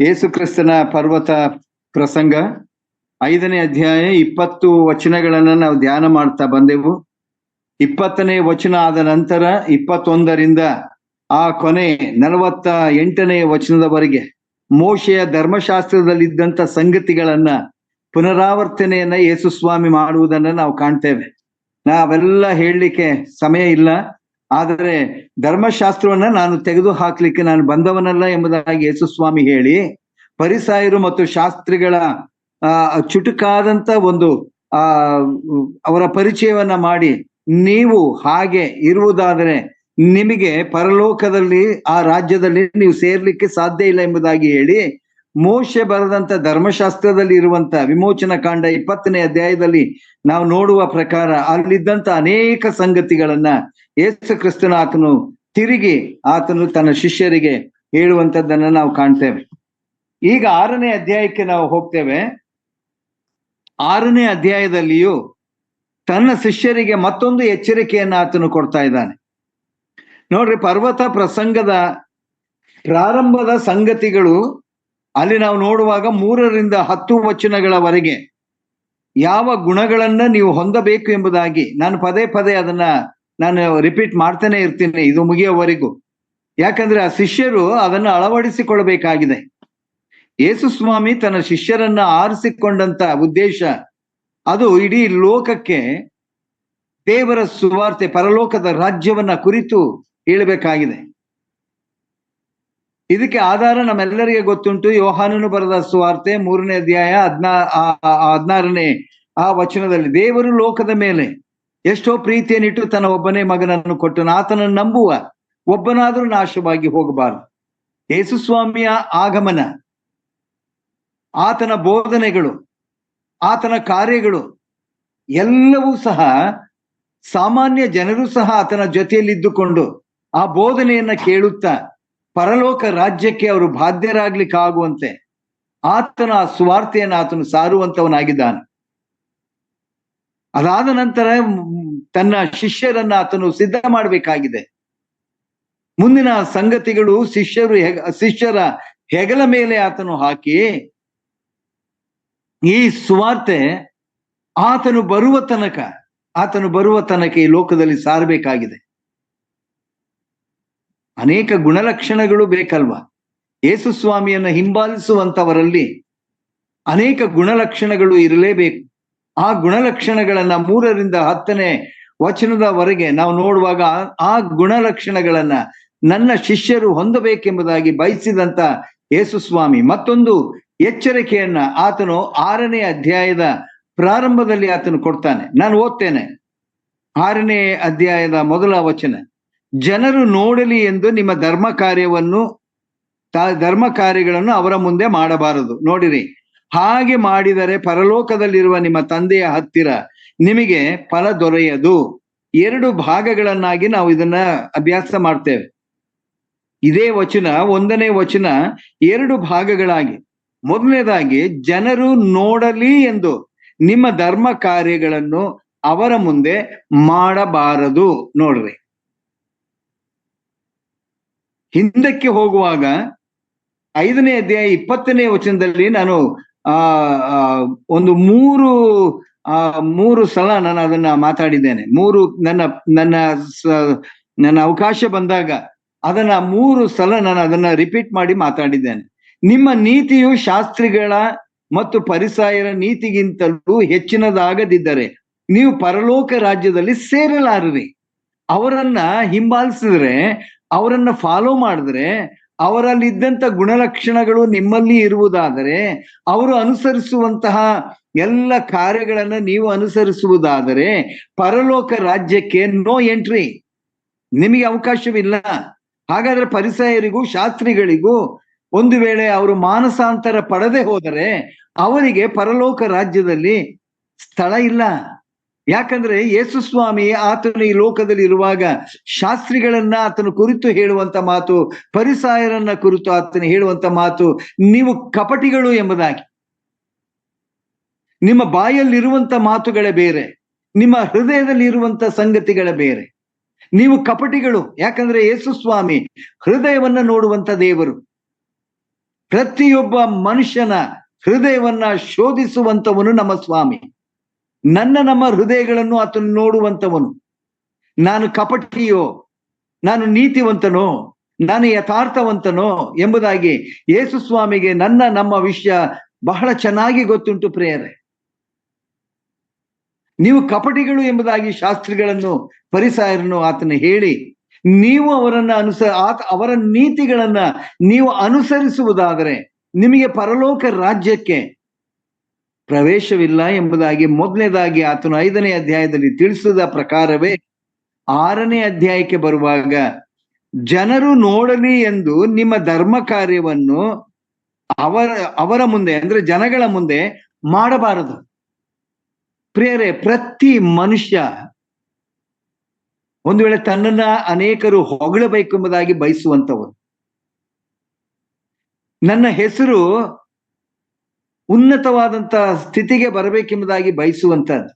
ಯೇಸು ಕ್ರಿಸ್ತನ ಪರ್ವತ ಪ್ರಸಂಗ 5ನೇ ಅಧ್ಯಾಯ 20 ವಚನಗಳನ್ನ ನಾವು ಧ್ಯಾನ ಮಾಡ್ತಾ ಬಂದೆವು. 20ನೇ ವಚನ ಆದ ನಂತರ 21ರಿಂದ ಆ ಕೊನೆ 48ನೇ ವಚನದವರೆಗೆ ಮೋಶೆಯ ಧರ್ಮಶಾಸ್ತ್ರದಲ್ಲಿದ್ದಂಥ ಸಂಗತಿಗಳನ್ನ ಪುನರಾವರ್ತನೆಯನ್ನ ಯೇಸು ಸ್ವಾಮಿ ಮಾಡುವುದನ್ನ ನಾವು ಕಾಣ್ತೇವೆ. ನಾವೆಲ್ಲ ಹೇಳಲಿಕ್ಕೆ ಸಮಯ ಇಲ್ಲ, ಆದರೆ ಧರ್ಮಶಾಸ್ತ್ರವನ್ನ ನಾನು ತೆಗೆದು ಹಾಕ್ಲಿಕ್ಕೆ ನಾನು ಬಂದವನಲ್ಲ ಎಂಬುದಾಗಿ ಯೇಸು ಸ್ವಾಮಿ ಹೇಳಿ, ಫರಿಸಾಯರು ಮತ್ತು ಶಾಸ್ತ್ರಿಗಳ ಚುಟುಕಾದಂತ ಒಂದು ಅವರ ಪರಿಚಯವನ್ನ ಮಾಡಿ, ನೀವು ಹಾಗೆ ಇರುವುದಾದರೆ ನಿಮಗೆ ಪರಲೋಕದಲ್ಲಿ ಆ ರಾಜ್ಯದಲ್ಲಿ ನೀವು ಸೇರ್ಲಿಕ್ಕೆ ಸಾಧ್ಯ ಇಲ್ಲ ಎಂಬುದಾಗಿ ಹೇಳಿ, ಮೋಶೆ ಬರೆದಂತ ಧರ್ಮಶಾಸ್ತ್ರದಲ್ಲಿ ಇರುವಂತ ವಿಮೋಚನ ಕಾಂಡ 20ನೇ ಅಧ್ಯಾಯದಲ್ಲಿ ನಾವು ನೋಡುವ ಪ್ರಕಾರ ಅಲ್ಲಿದ್ದಂತ ಅನೇಕ ಸಂಗತಿಗಳನ್ನ ಯೇಸು ಕ್ರಿಸ್ತನ ಆತನು ತಿರುಗಿ ತನ್ನ ಶಿಷ್ಯರಿಗೆ ಹೇಳುವಂತದ್ದನ್ನ ನಾವು ಕಾಣ್ತೇವೆ. ಈಗ 6ನೇ ಅಧ್ಯಾಯಕ್ಕೆ ನಾವು ಹೋಗ್ತೇವೆ. 6ನೇ ಅಧ್ಯಾಯದಲ್ಲಿಯೂ ತನ್ನ ಶಿಷ್ಯರಿಗೆ ಮತ್ತೊಂದು ಎಚ್ಚರಿಕೆಯನ್ನ ಆತನು ಕೊಡ್ತಾ ಇದ್ದಾನೆ. ನೋಡ್ರಿ, ಪರ್ವತ ಪ್ರಸಂಗದ ಪ್ರಾರಂಭದ ಸಂಗತಿಗಳು ಅಲ್ಲಿ ನಾವು ನೋಡುವಾಗ 3ರಿಂದ 10 ವಚನಗಳವರೆಗೆ ಯಾವ ಗುಣಗಳನ್ನ ನೀವು ಹೊಂದಬೇಕು ಎಂಬುದಾಗಿ ನಾನು ಪದೇ ಪದೇ ಅದನ್ನ ನಾನು ರಿಪೀಟ್ ಮಾಡ್ತಾನೆ ಇರ್ತೀನಿ ಇದು ಮುಗಿಯೋವರೆಗೂ. ಯಾಕಂದ್ರೆ ಆ ಶಿಷ್ಯರು ಅದನ್ನ ಅಳವಡಿಸಿಕೊಳ್ಬೇಕಾಗಿದೆ. ಯೇಸು ಸ್ವಾಮಿ ತನ್ನ ಶಿಷ್ಯರನ್ನ ಆರಿಸಿಕೊಂಡಂತ ಉದ್ದೇಶ ಅದು ಇಡೀ ಲೋಕಕ್ಕೆ ದೇವರ ಸುವಾರ್ತೆ, ಪರಲೋಕದ ರಾಜ್ಯವನ್ನ ಕುರಿತು ಹೇಳಬೇಕಾಗಿದೆ. ಇದಕ್ಕೆ ಆಧಾರ ನಮ್ಮೆಲ್ಲರಿಗೆ ಗೊತ್ತುಂಟು. ಯೋಹಾನನು ಬರೆದ ಸುವಾರ್ತೆ 3ನೇ ಅಧ್ಯಾಯ 16ನೇ ಆ ವಚನದಲ್ಲಿ, ದೇವರು ಲೋಕದ ಮೇಲೆ ಎಷ್ಟೋ ಪ್ರೀತಿಯನ್ನಿಟ್ಟು ತನ್ನ ಒಬ್ಬನೇ ಮಗನನ್ನು ಕೊಟ್ಟನು, ಆತನನ್ನು ನಂಬುವ ಒಬ್ಬನಾದರೂ ನಾಶವಾಗಿ ಹೋಗಬಾರದು. ಯೇಸು ಸ್ವಾಮಿಯ ಆಗಮನ, ಆತನ ಬೋಧನೆಗಳು, ಆತನ ಕಾರ್ಯಗಳು ಎಲ್ಲವೂ ಸಹ ಸಾಮಾನ್ಯ ಜನರು ಸಹ ಆತನ ಜೊತೆಯಲ್ಲಿದ್ದುಕೊಂಡು ಆ ಬೋಧನೆಯನ್ನ ಕೇಳುತ್ತಾ ಪರಲೋಕ ರಾಜ್ಯಕ್ಕೆ ಅವರು ಬಾಧ್ಯರಾಗ್ಲಿಕ್ಕಾಗುವಂತೆ ಆತನ ಸುವಾರ್ತೆಯನ್ನು ಆತನು ಸಾರುವಂತವನಾಗಿದ್ದಾನೆ. ಅದಾದ ನಂತರ ತನ್ನ ಶಿಷ್ಯರನ್ನ ಆತನು ಸಿದ್ಧ ಮಾಡಬೇಕಾಗಿದೆ. ಮುಂದಿನ ಸಂಗತಿಗಳು ಶಿಷ್ಯರ ಹೆಗಲ ಮೇಲೆ ಆತನು ಹಾಕಿ ಈ ಸುವಾರ್ತೆ ಆತನು ಬರುವ ತನಕ ಈ ಲೋಕದಲ್ಲಿ ಸಾರಬೇಕಾಗಿದೆ. ಅನೇಕ ಗುಣಲಕ್ಷಣಗಳು ಬೇಕಲ್ವಾ? ಯೇಸು ಸ್ವಾಮಿಯನ್ನ ಹಿಂಬಾಲಿಸುವಂತವರಲ್ಲಿ ಅನೇಕ ಗುಣಲಕ್ಷಣಗಳು ಇರಲೇಬೇಕು. ಆ ಗುಣಲಕ್ಷಣಗಳನ್ನ 3ರಿಂದ 10ನೇ ವಚನದವರೆಗೆ ನಾವು ನೋಡುವಾಗ ಆ ಗುಣಲಕ್ಷಣಗಳನ್ನ ನನ್ನ ಶಿಷ್ಯರು ಹೊಂದಬೇಕೆಂಬುದಾಗಿ ಬಯಸಿದಂತ ಯೇಸು ಸ್ವಾಮಿ ಮತ್ತೊಂದು ಎಚ್ಚರಿಕೆಯನ್ನ ಆತನು 6ನೇ ಅಧ್ಯಾಯದ ಪ್ರಾರಂಭದಲ್ಲಿ ಆತನು ಕೊಡ್ತಾನೆ. ನಾನು ಓದ್ತೇನೆ. 6ನೇ ಅಧ್ಯಾಯದ ಮೊದಲ ವಚನ, ಜನರು ನೋಡಲಿ ಎಂದು ನಿಮ್ಮ ಧರ್ಮ ಕಾರ್ಯಗಳನ್ನು ಅವರ ಮುಂದೆ ಮಾಡಬಾರದು. ನೋಡಿರಿ, ಹಾಗೆ ಮಾಡಿದರೆ ಪರಲೋಕದಲ್ಲಿರುವ ನಿಮ್ಮ ತಂದೆಯ ಹತ್ತಿರ ನಿಮಗೆ ಫಲ ದೊರೆಯದು. 2 ಭಾಗಗಳನ್ನಾಗಿ ನಾವು ಇದನ್ನ ಅಭ್ಯಾಸ ಮಾಡ್ತೇವೆ. ಇದೇ ವಚನ 1ನೇ ವಚನ 2 ಭಾಗಗಳಾಗಿ. ಮೊದಲನೇದಾಗಿ, ಜನರು ನೋಡಲಿ ಎಂದು ನಿಮ್ಮ ಧರ್ಮ ಕಾರ್ಯಗಳನ್ನು ಅವರ ಮುಂದೆ ಮಾಡಬಾರದು. ನೋಡ್ರಿ, ಹಿಂದಕ್ಕೆ ಹೋಗುವಾಗ 5ನೇ ಅಧ್ಯಾಯ 20ನೇ ವಚನದಲ್ಲಿ ನಾನು ಒಂದು ಮೂರು ಸಲ ನಾನು ಅದನ್ನ ಮಾತಾಡಿದ್ದೇನೆ. ನನ್ನ ಅವಕಾಶ ಬಂದಾಗ ಅದನ್ನ 3 ಸಲ ನಾನು ಅದನ್ನ ರಿಪೀಟ್ ಮಾಡಿ ಮಾತಾಡಿದ್ದೇನೆ. ನಿಮ್ಮ ನೀತಿಯು ಶಾಸ್ತ್ರಿಗಳ ಮತ್ತು ಫರಿಸಾಯರ ನೀತಿಗಿಂತಲೂ ಹೆಚ್ಚಿನದಾಗದಿದ್ದರೆ ನೀವು ಪರಲೋಕ ರಾಜ್ಯದಲ್ಲಿ ಸೇರಲಾರಿರಿ. ಅವರನ್ನ ಹಿಂಬಾಲಿಸಿದ್ರೆ, ಅವರನ್ನ ಫಾಲೋ ಮಾಡಿದ್ರೆ, ಅವರಲ್ಲಿದ್ದಂಥ ಗುಣಲಕ್ಷಣಗಳು ನಿಮ್ಮಲ್ಲಿ ಇರುವುದಾದರೆ, ಅವರು ಅನುಸರಿಸುವಂತಹ ಎಲ್ಲ ಕಾರ್ಯಗಳನ್ನ ನೀವು ಅನುಸರಿಸುವುದಾದರೆ ಪರಲೋಕ ರಾಜ್ಯಕ್ಕೆ ನೋ ಎಂಟ್ರಿ, ನಿಮಗೆ ಅವಕಾಶವಿಲ್ಲ. ಹಾಗಾದ್ರೆ ಫರಿಸಾಯರಿಗೂ ಶಾಸ್ತ್ರಿಗಳಿಗೂ ಒಂದು ವೇಳೆ ಅವರು ಮಾನಸಾಂತರ ಪಡೆದೇ ಹೋದರೆ ಅವರಿಗೆ ಪರಲೋಕ ರಾಜ್ಯದಲ್ಲಿ ಸ್ಥಳ ಇಲ್ಲ. ಯಾಕಂದ್ರೆ ಯೇಸು ಸ್ವಾಮಿ ಆತನು ಈ ಲೋಕದಲ್ಲಿ ಇರುವಾಗ ಶಾಸ್ತ್ರಿಗಳನ್ನ ಆತನು ಕುರಿತು ಹೇಳುವಂತ ಮಾತು, ಫರಿಸಾಯರನ್ನ ಕುರಿತು ಆತನು ಹೇಳುವಂತ ಮಾತು, ನೀವು ಕಪಟಿಗಳು ಎಂಬುದಾಗಿ. ನಿಮ್ಮ ಬಾಯಲ್ಲಿರುವಂತ ಮಾತುಗಳೇ ಬೇರೆ, ನಿಮ್ಮ ಹೃದಯದಲ್ಲಿ ಇರುವಂತ ಸಂಗತಿಗಳೇ ಬೇರೆ. ನೀವು ಕಪಟಿಗಳು. ಯಾಕಂದ್ರೆ ಯೇಸು ಸ್ವಾಮಿ ಹೃದಯವನ್ನ ನೋಡುವಂತ ದೇವರು. ಪ್ರತಿಯೊಬ್ಬ ಮನುಷ್ಯನ ಹೃದಯವನ್ನ ಶೋಧಿಸುವಂತವನು ನಮ್ಮ ಸ್ವಾಮಿ. ನಮ್ಮ ಹೃದಯಗಳನ್ನು ಆತನು ನೋಡುವಂತವನು. ನಾನು ಕಪಟಿಯೋ, ನಾನು ನೀತಿವಂತನೋ, ನಾನು ಯಥಾರ್ಥವಂತನೋ ಎಂಬುದಾಗಿ ಯೇಸು ಸ್ವಾಮಿಗೆ ನಮ್ಮ ವಿಷಯ ಬಹಳ ಚೆನ್ನಾಗಿ ಗೊತ್ತುಂಟು ಪ್ರಿಯರೇ. ನೀವು ಕಪಟಿಗಳು ಎಂಬುದಾಗಿ ಶಾಸ್ತ್ರಿಗಳನ್ನು ಫರಿಸಾಯರನ್ನು ಆತನ ಹೇಳಿ, ನೀವು ಅವರನ್ನ ಅವರ ನೀತಿಗಳನ್ನ ನೀವು ಅನುಸರಿಸುವುದಾದರೆ ನಿಮಗೆ ಪರಲೋಕ ರಾಜ್ಯಕ್ಕೆ ಪ್ರವೇಶವಿಲ್ಲ ಎಂಬುದಾಗಿ ಮೊದಲನೇದಾಗಿ ಆತನು 5ನೇ ಅಧ್ಯಾಯದಲ್ಲಿ ತಿಳಿಸಿದ ಪ್ರಕಾರವೇ 6ನೇ ಅಧ್ಯಾಯಕ್ಕೆ ಬರುವಾಗ, ಜನರು ನೋಡಲಿ ಎಂದು ನಿಮ್ಮ ಧರ್ಮ ಕಾರ್ಯವನ್ನು ಅವರ ಮುಂದೆ, ಅಂದ್ರೆ ಜನಗಳ ಮುಂದೆ ಮಾಡಬಾರದು. ಪ್ರಿಯರೇ, ಪ್ರತಿ ಮನುಷ್ಯ ಒಂದು ವೇಳೆ ತನ್ನನ್ನ ಅನೇಕರು ಹೊಗಳಬೇಕೆಂಬುದಾಗಿ ಬಯಸುವಂತವರು, ನನ್ನ ಹೆಸರು ಉನ್ನತವಾದಂತ ಸ್ಥಿತಿಗೆ ಬರಬೇಕೆಂಬುದಾಗಿ ಬಯಸುವಂತದ್ದು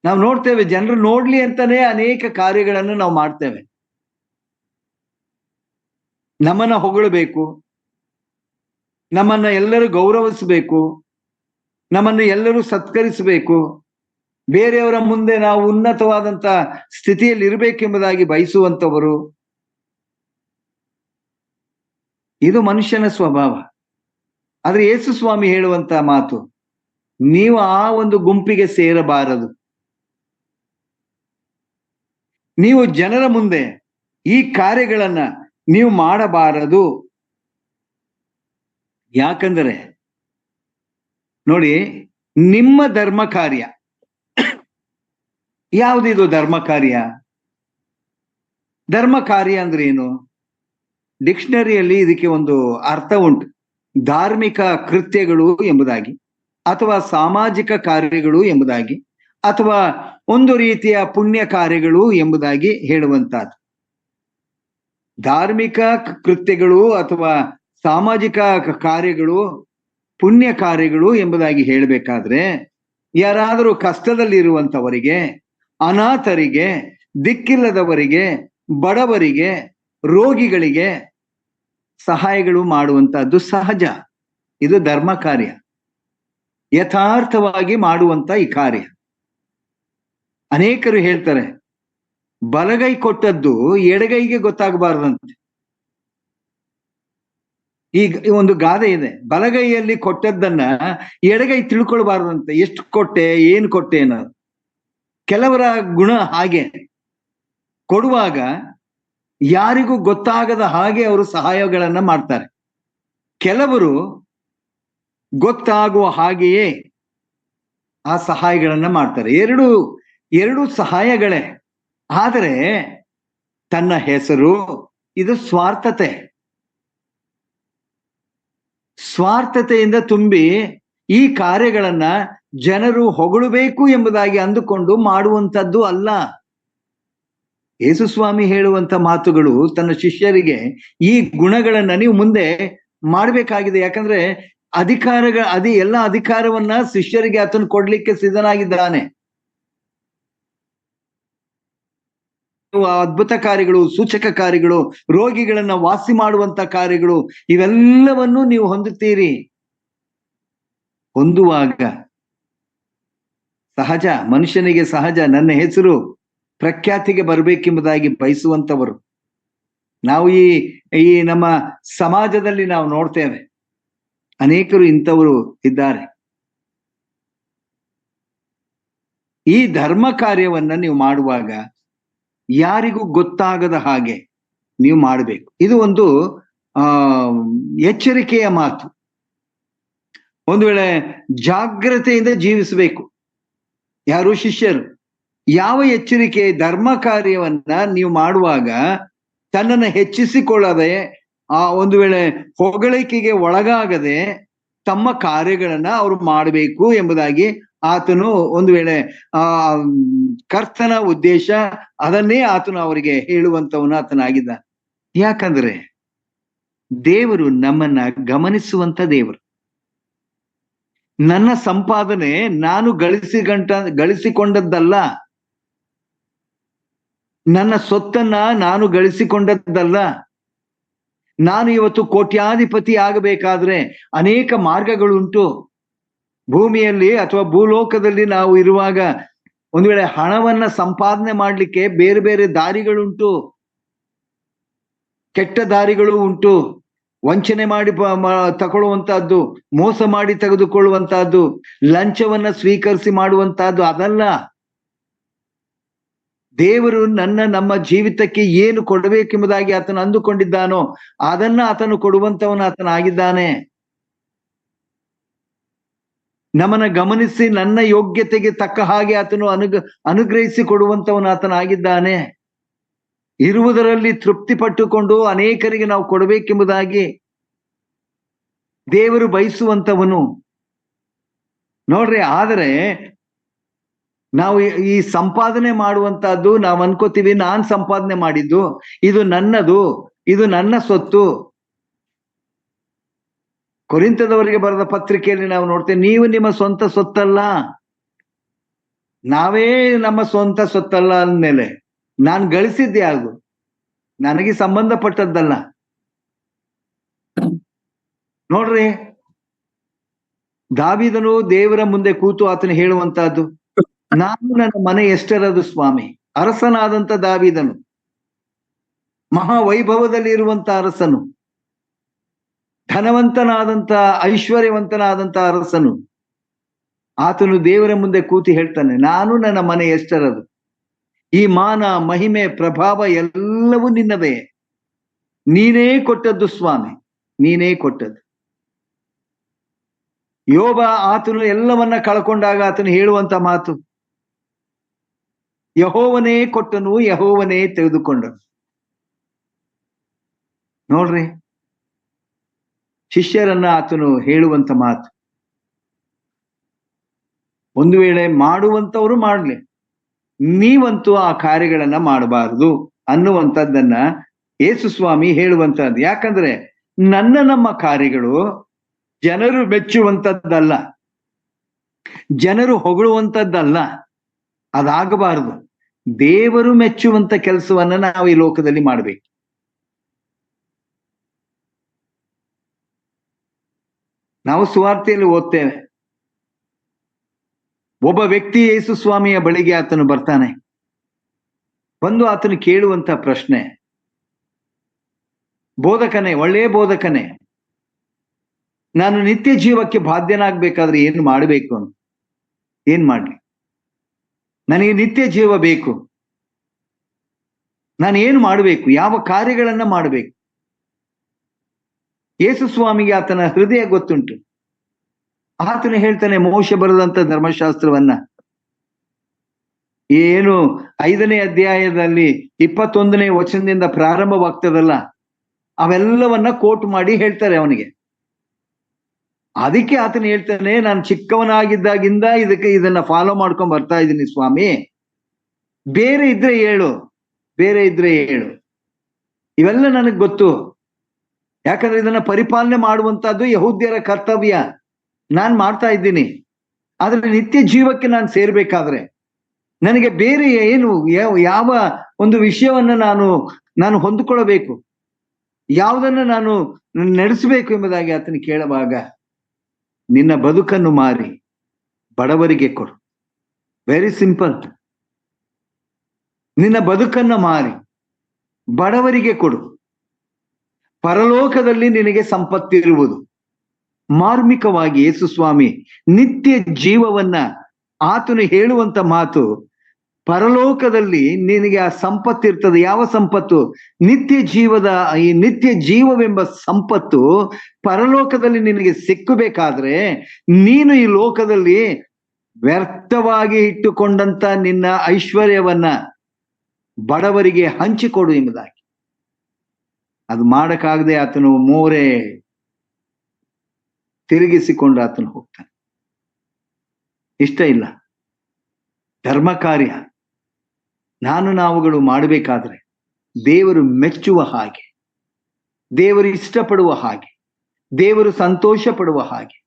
ನಾವು ನೋಡ್ತೇವೆ. ಜನರು ನೋಡ್ಲಿ ಅಂತಾನೆ ಅನೇಕ ಕಾರ್ಯಗಳನ್ನು ನಾವು ಮಾಡ್ತೇವೆ. ನಮ್ಮನ್ನ ಹೊಗಳಬೇಕು, ನಮ್ಮನ್ನ ಎಲ್ಲರೂ ಗೌರವಿಸಬೇಕು, ನಮ್ಮನ್ನು ಎಲ್ಲರೂ ಸತ್ಕರಿಸಬೇಕು, ಬೇರೆಯವರ ಮುಂದೆ ನಾವು ಉನ್ನತವಾದಂತ ಸ್ಥಿತಿಯಲ್ಲಿ ಇರಬೇಕೆಂಬುದಾಗಿ ಬಯಸುವಂತವರು. ಇದು ಮನುಷ್ಯನ ಸ್ವಭಾವ. ಆದ್ರೆ ಯೇಸು ಸ್ವಾಮಿ ಹೇಳುವಂತ ಮಾತು, ನೀವು ಆ ಒಂದು ಗುಂಪಿಗೆ ಸೇರಬಾರದು. ನೀವು ಜನರ ಮುಂದೆ ಈ ಕಾರ್ಯಗಳನ್ನ ನೀವು ಮಾಡಬಾರದು. ಯಾಕಂದರೆ ನೋಡಿ, ನಿಮ್ಮ ಧರ್ಮ ಕಾರ್ಯ ಯಾವುದಿದು? ಧರ್ಮ ಕಾರ್ಯ, ಧರ್ಮ ಕಾರ್ಯ ಅಂದ್ರೆ ಏನು? ಡಿಕ್ಷನರಿಯಲ್ಲಿ ಇದಕ್ಕೆ ಒಂದು ಅರ್ಥ ಉಂಟು. ಧಾರ್ಮಿಕ ಕೃತ್ಯಗಳು ಎಂಬುದಾಗಿ, ಅಥವಾ ಸಾಮಾಜಿಕ ಕಾರ್ಯಗಳು ಎಂಬುದಾಗಿ, ಅಥವಾ ಒಂದು ರೀತಿಯ ಪುಣ್ಯ ಕಾರ್ಯಗಳು ಎಂಬುದಾಗಿ ಹೇಳುವಂತಹದ್ದು. ಧಾರ್ಮಿಕ ಕೃತ್ಯಗಳು ಅಥವಾ ಸಾಮಾಜಿಕ ಕಾರ್ಯಗಳು, ಪುಣ್ಯ ಕಾರ್ಯಗಳು ಎಂಬುದಾಗಿ ಹೇಳಬೇಕಾದ್ರೆ, ಯಾರಾದರೂ ಕಷ್ಟದಲ್ಲಿರುವಂತವರಿಗೆ, ಅನಾಥರಿಗೆ, ದಿಕ್ಕಿಲ್ಲದವರಿಗೆ, ಬಡವರಿಗೆ, ರೋಗಿಗಳಿಗೆ ಸಹಾಯಗಳು ಮಾಡುವಂತಹದ್ದು ಸಹಜ. ಇದು ಧರ್ಮ ಕಾರ್ಯ, ಯಥಾರ್ಥವಾಗಿ ಮಾಡುವಂತ ಈ ಕಾರ್ಯ. ಅನೇಕರು ಹೇಳ್ತಾರೆ, ಬಲಗೈ ಕೊಟ್ಟದ್ದು ಎಡಗೈಗೆ ಗೊತ್ತಾಗಬಾರ್ದಂತೆ. ಈಗ ಒಂದು ಗಾದೆ ಇದೆ, ಬಲಗೈಯಲ್ಲಿ ಕೊಟ್ಟದ್ದನ್ನ ಎಡಗೈ ತಿಳ್ಕೊಳ್ಬಾರ್ದಂತೆ. ಎಷ್ಟು ಕೊಟ್ಟೆ, ಏನ್ ಕೊಟ್ಟೆ ಅನ್ನೋದು. ಕೆಲವರ ಗುಣ ಹಾಗೆ, ಕೊಡುವಾಗ ಯಾರಿಗೂ ಗೊತ್ತಾಗದ ಹಾಗೆ ಅವರು ಸಹಾಯಗಳನ್ನ ಮಾಡ್ತಾರೆ. ಕೆಲವರು ಗೊತ್ತಾಗುವ ಹಾಗೆಯೇ ಆ ಸಹಾಯಗಳನ್ನ ಮಾಡ್ತಾರೆ. ಎರಡು ಸಹಾಯಗಳೇ, ಆದರೆ ತನ್ನ ಹೆಸರು, ಇದು ಸ್ವಾರ್ಥತೆಯಿಂದ ತುಂಬಿ ಈ ಕಾರ್ಯಗಳನ್ನ ಜನರು ಹೊಗಳಬೇಕು ಎಂಬುದಾಗಿ ಅಂದುಕೊಂಡು ಮಾಡುವಂತದ್ದು ಅಲ್ಲ. ಯೇಸು ಸ್ವಾಮಿ ಹೇಳುವಂತ ಮಾತುಗಳು ತನ್ನ ಶಿಷ್ಯರಿಗೆ, ಈ ಗುಣಗಳನ್ನ ನೀವು ಮುಂದೆ ಮಾಡ್ಬೇಕಾಗಿದೆ. ಯಾಕಂದ್ರೆ ಎಲ್ಲ ಅಧಿಕಾರವನ್ನ ಶಿಷ್ಯರಿಗೆ ಆತನು ಕೊಡ್ಲಿಕ್ಕೆ ಸಿದ್ಧನಾಗಿದ್ದಾನೆ. ಅದ್ಭುತ ಕಾರ್ಯಗಳು, ಸೂಚಕ ಕಾರ್ಯಗಳು, ರೋಗಿಗಳನ್ನ ವಾಸಿ ಮಾಡುವಂತ ಕಾರ್ಯಗಳು, ಇವೆಲ್ಲವನ್ನೂ ನೀವು ಹೊಂದುತ್ತೀರಿ. ಹೊಂದುವಾಗ ಸಹಜ, ಮನುಷ್ಯನಿಗೆ ಸಹಜ ನನ್ನ ಹೆಸರು ಪ್ರಖ್ಯಾತಿಗೆ ಬರಬೇಕೆಂಬುದಾಗಿ ಬಯಸುವಂತವರು ನಾವು ಈ ನಮ್ಮ ಸಮಾಜದಲ್ಲಿ ನಾವು ನೋಡ್ತೇವೆ. ಅನೇಕರು ಇಂಥವರು ಇದ್ದಾರೆ. ಈ ಧರ್ಮ ಕಾರ್ಯವನ್ನ ನೀವು ಮಾಡುವಾಗ ಯಾರಿಗೂ ಗೊತ್ತಾಗದ ಹಾಗೆ ನೀವು ಮಾಡಬೇಕು. ಇದು ಒಂದು ಎಚ್ಚರಿಕೆಯ ಮಾತು. ಒಂದು ವೇಳೆ ಜಾಗ್ರತೆಯಿಂದ ಜೀವಿಸಬೇಕು ಯಾರು ಶಿಷ್ಯರು. ಯಾವ ಎಚ್ಚರಿಕೆ? ಧರ್ಮ ಕಾರ್ಯವನ್ನ ನೀವು ಮಾಡುವಾಗ ತನ್ನನ್ನು ಹೆಚ್ಚಿಸಿಕೊಳ್ಳದೆ, ಒಂದು ವೇಳೆ ಹೊಗಳಿಕೆಗೆ ಒಳಗಾಗದೆ ತಮ್ಮ ಕಾರ್ಯಗಳನ್ನ ಅವರು ಮಾಡಬೇಕು ಎಂಬುದಾಗಿ ಆತನು, ಒಂದು ವೇಳೆ ಕರ್ತನ ಉದ್ದೇಶ ಅದನ್ನೇ ಆತನು ಅವರಿಗೆ ಹೇಳುವಂತವನು ಆತನಾಗಿದ್ದ. ಯಾಕಂದ್ರೆ ದೇವರು ನಮ್ಮನ್ನ ಗಮನಿಸುವಂತ ದೇವರು. ನನ್ನ ಸಂಪಾದನೆ ನಾನು ಗಳಿಸಿಕೊಂಡದ್ದಲ್ಲ, ನನ್ನ ಸೊತ್ತನ್ನ ನಾನು ಗಳಿಸಿಕೊಂಡದ್ದಲ್ಲ, ನಾನು ಇವತ್ತು ಕೋಟ್ಯಾಧಿಪತಿ ಆಗಬೇಕಾದ್ರೆ ಅನೇಕ ಮಾರ್ಗಗಳುಂಟು. ಭೂಮಿಯಲ್ಲಿ ಅಥವಾ ಭೂಲೋಕದಲ್ಲಿ ನಾವು ಇರುವಾಗ ಒಂದು ವೇಳೆ ಹಣವನ್ನ ಸಂಪಾದನೆ ಮಾಡ್ಲಿಕ್ಕೆ ಬೇರೆ ಬೇರೆ ದಾರಿಗಳುಂಟು, ಕೆಟ್ಟ ದಾರಿಗಳು ಉಂಟು. ವಂಚನೆ ಮಾಡಿ ತಗೊಳ್ಳುವಂತಹದ್ದು, ಮೋಸ ಮಾಡಿ ತೆಗೆದುಕೊಳ್ಳುವಂತಹದ್ದು, ಲಂಚವನ್ನ ಸ್ವೀಕರಿಸಿ ಮಾಡುವಂತಹದ್ದು ಅದಲ್ಲ. ದೇವರು ನಮ್ಮ ಜೀವಿತಕ್ಕೆ ಏನು ಕೊಡಬೇಕೆಂಬುದಾಗಿ ಆತನು ಅಂದುಕೊಂಡಿದ್ದಾನೋ ಅದನ್ನ ಆತನು ಕೊಡುವಂತವನು ಆತನಾಗಿದ್ದಾನೆ. ನಮ್ಮನ್ನ ಗಮನಿಸಿ ನನ್ನ ಯೋಗ್ಯತೆಗೆ ತಕ್ಕ ಹಾಗೆ ಆತನು ಅನುಗ್ರಹಿಸಿ ಕೊಡುವಂತವನು ಆತನಾಗಿದ್ದಾನೆ. ಇರುವುದರಲ್ಲಿ ತೃಪ್ತಿ ಪಟ್ಟುಕೊಂಡು ಅನೇಕರಿಗೆ ನಾವು ಕೊಡಬೇಕೆಂಬುದಾಗಿ ದೇವರು ಬಯಸುವಂತವನು. ನೋಡ್ರಿ, ಆದರೆ ನಾವು ಈ ಸಂಪಾದನೆ ಮಾಡುವಂತಹದ್ದು ನಾವು ಅನ್ಕೋತೀವಿ, ನಾನ್ ಸಂಪಾದನೆ ಮಾಡಿದ್ದು, ಇದು ನನ್ನದು, ಇದು ನನ್ನ ಸೊತ್ತು. ಕೊರಿಂಥದವರಿಗೆ ಬರೆದ ಪತ್ರಿಕೆಯಲ್ಲಿ ನಾವು ನೋಡ್ತೇವೆ, ನೀವು ನಿಮ್ಮ ಸ್ವಂತ ಸೊತ್ತಲ್ಲ, ನಾವೇ ನಮ್ಮ ಸ್ವಂತ ಸೊತ್ತಲ್ಲ ಅಂದ್ಮೇಲೆ ನಾನು ಗಳಿಸಿದ್ದೆ ಅದು ನನಗೆ ಸಂಬಂಧಪಟ್ಟದ್ದಲ್ಲ. ನೋಡ್ರಿ, ದಾವೀದನು ದೇವರ ಮುಂದೆ ಕೂತು ಆತನು ಹೇಳುವಂತಹದ್ದು, ನಾನು ನನ್ನ ಮನೆ ಎಷ್ಟರದು ಸ್ವಾಮಿ. ಅರಸನಾದಂತ ದಾವೀದನು, ಮಹಾವೈಭವದಲ್ಲಿ ಇರುವಂತ ಅರಸನು, ಧನವಂತನಾದಂತ ಐಶ್ವರ್ಯವಂತನಾದಂತ ಅರಸನು, ಆತನು ದೇವರ ಮುಂದೆ ಕೂತಿ ಹೇಳ್ತಾನೆ, ನಾನು ನನ್ನ ಮನೆ ಎಷ್ಟರದು, ಈ ಮಾನ ಮಹಿಮೆ ಪ್ರಭಾವ ಎಲ್ಲವೂ ನಿನ್ನದೇ, ನೀನೇ ಕೊಟ್ಟದ್ದು ಸ್ವಾಮಿ, ನೀನೇ ಕೊಟ್ಟದ್ದು. ಯೋಬ ಆತನು ಎಲ್ಲವನ್ನ ಕಳ್ಕೊಂಡಾಗ ಆತನು ಹೇಳುವಂತ ಮಾತು, ಯೆಹೋವನೇ ಕೊಟ್ಟನು, ಯೆಹೋವನೇ ತೆಗೆದುಕೊಂಡನು. ನೋಡ್ರಿ, ಶಿಷ್ಯರನ್ನ ಆತನು ಹೇಳುವಂತ ಮಾತು, ಒಂದು ವೇಳೆ ಮಾಡುವಂತವ್ರು ಮಾಡ್ಲಿ, ನೀವಂತೂ ಆ ಕಾರ್ಯಗಳನ್ನ ಮಾಡಬಾರದು ಅನ್ನುವಂಥದ್ದನ್ನ ಯೇಸು ಸ್ವಾಮಿ ಹೇಳುವಂತದ್ದು. ಯಾಕಂದ್ರೆ ನಮ್ಮ ಕಾರ್ಯಗಳು ಜನರು ಮೆಚ್ಚುವಂಥದ್ದಲ್ಲ, ಜನರು ಹೊಗಳುವಂಥದ್ದಲ್ಲ, ಅದಾಗಬಾರದು. ದೇವರು ಮೆಚ್ಚುವಂತ ಕೆಲಸವನ್ನ ನಾವು ಈ ಲೋಕದಲ್ಲಿ ಮಾಡ್ಬೇಕು. ನಾವು ಸುವಾರ್ತೆಯಲ್ಲಿ ಓದ್ತೇವೆ, ಒಬ್ಬ ವ್ಯಕ್ತಿ ಯೇಸು ಸ್ವಾಮಿಯ ಬಳಿಗೆ ಆತನು ಬರ್ತಾನೆ. ಬಂದು ಆತನು ಕೇಳುವಂತ ಪ್ರಶ್ನೆ, ಬೋಧಕನೇ, ಒಳ್ಳೆಯ ಬೋಧಕನೇ, ನಾನು ನಿತ್ಯ ಜೀವಕ್ಕೆ ಬಾಧ್ಯನಾಗ್ಬೇಕಾದ್ರೆ ಏನು ಮಾಡಬೇಕು ಅಂತ. ಏನ್ ಮಾಡ್ಲಿ? ನನಗೆ ನಿತ್ಯ ಜೀವ ಬೇಕು, ನಾನು ಏನು ಮಾಡಬೇಕು, ಯಾವ ಕಾರ್ಯಗಳನ್ನ ಮಾಡಬೇಕು? ಯೇಸು ಸ್ವಾಮಿಗೆ ಆತನ ಹೃದಯ ಗೊತ್ತುಂಟು. ಆತನು ಹೇಳ್ತಾನೆ, ಮೋಶೆ ಬರೆದಂತ ಧರ್ಮಶಾಸ್ತ್ರವನ್ನ ಏನು 5ನೇ ಅಧ್ಯಾಯದಲ್ಲಿ 21ನೇ ವಚನದಿಂದ ಪ್ರಾರಂಭವಾಗ್ತದಲ್ಲ, ಅವೆಲ್ಲವನ್ನ ಕೋಟ್ ಮಾಡಿ ಹೇಳ್ತಾರೆ ಅವನಿಗೆ. ಅದಕ್ಕೆ ಆತನು ಹೇಳ್ತಾನೆ, ನಾನು ಚಿಕ್ಕವನಾಗಿದ್ದಾಗಿಂದ ಇದನ್ನ ಫಾಲೋ ಮಾಡ್ಕೊಂಡ್ ಬರ್ತಾ ಇದ್ದೀನಿ ಸ್ವಾಮಿ, ಬೇರೆ ಇದ್ರೆ ಹೇಳು, ಬೇರೆ ಇದ್ರೆ ಹೇಳು, ಇವೆಲ್ಲ ನನಗ್ ಗೊತ್ತು. ಯಾಕಂದ್ರೆ ಇದನ್ನ ಪರಿಪಾಲನೆ ಮಾಡುವಂತಹದ್ದು ಯಹೂದ್ಯರ ಕರ್ತವ್ಯ, ನಾನ್ ಮಾಡ್ತಾ ಇದ್ದೀನಿ. ಆದ್ರೆ ನಿತ್ಯ ಜೀವಕ್ಕೆ ನಾನು ಸೇರ್ಬೇಕಾದ್ರೆ ನನಗೆ ಬೇರೆ ಏನು, ಯಾವ ಒಂದು ವಿಷಯವನ್ನ ನಾನು ಹೊಂದಿಕೊಳ್ಳಬೇಕು, ಯಾವುದನ್ನ ನಾನು ನಡೆಸಬೇಕು ಎಂಬುದಾಗಿ ಆತನು ಕೇಳುವಾಗ, ನಿನ್ನ ಬದುಕನ್ನು ಮಾರಿ ಬಡವರಿಗೆ ಕೊಡು. Very simple. ನಿನ್ನ ಬದುಕನ್ನು ಮಾರಿ ಬಡವರಿಗೆ ಕೊಡು, ಪರಲೋಕದಲ್ಲಿ ನಿನಗೆ ಸಂಪತ್ತಿರುವುದು. ಮಾರ್ಮಿಕವಾಗಿ ಯೇಸು ಸ್ವಾಮಿ ನಿತ್ಯ ಜೀವವನ್ನ ಆತನು ಹೇಳುವಂತ ಮಾತು, ಪರಲೋಕದಲ್ಲಿ ನಿನಗೆ ಆ ಸಂಪತ್ತಿರ್ತದೆ. ಯಾವ ಸಂಪತ್ತು? ನಿತ್ಯ ಜೀವದ ಈ ನಿತ್ಯ ಜೀವವೆಂಬ ಸಂಪತ್ತು ಪರಲೋಕದಲ್ಲಿ ನಿನಗೆ ಸಿಕ್ಕಬೇಕಾದ್ರೆ ನೀನು ಈ ಲೋಕದಲ್ಲಿ ವ್ಯರ್ಥವಾಗಿ ಇಟ್ಟುಕೊಂಡಂತ ನಿನ್ನ ಐಶ್ವರ್ಯವನ್ನ ಬಡವರಿಗೆ ಹಂಚಿಕೊಡು ಎಂಬುದಾಗಿ. ಅದು ಮಾಡಕ್ಕಾಗದೆ ಆತನು ಮೋರೆ ತಿರುಗಿಸಿಕೊಂಡು ಆತನು ಹೋಗ್ತಾನೆ. ಇಷ್ಟ ಇಲ್ಲ. ಧರ್ಮ ಕಾರ್ಯ ನಾವುಗಳು ಮಾಡಬೇಕಾದ್ರೆ ದೇವರು ಮೆಚ್ಚುವ ಹಾಗೆ, ದೇವರು ಇಷ್ಟಪಡುವ ಹಾಗೆ, ದೇವರು ಸಂತೋಷ ಪಡುವ ಹಾಗೆ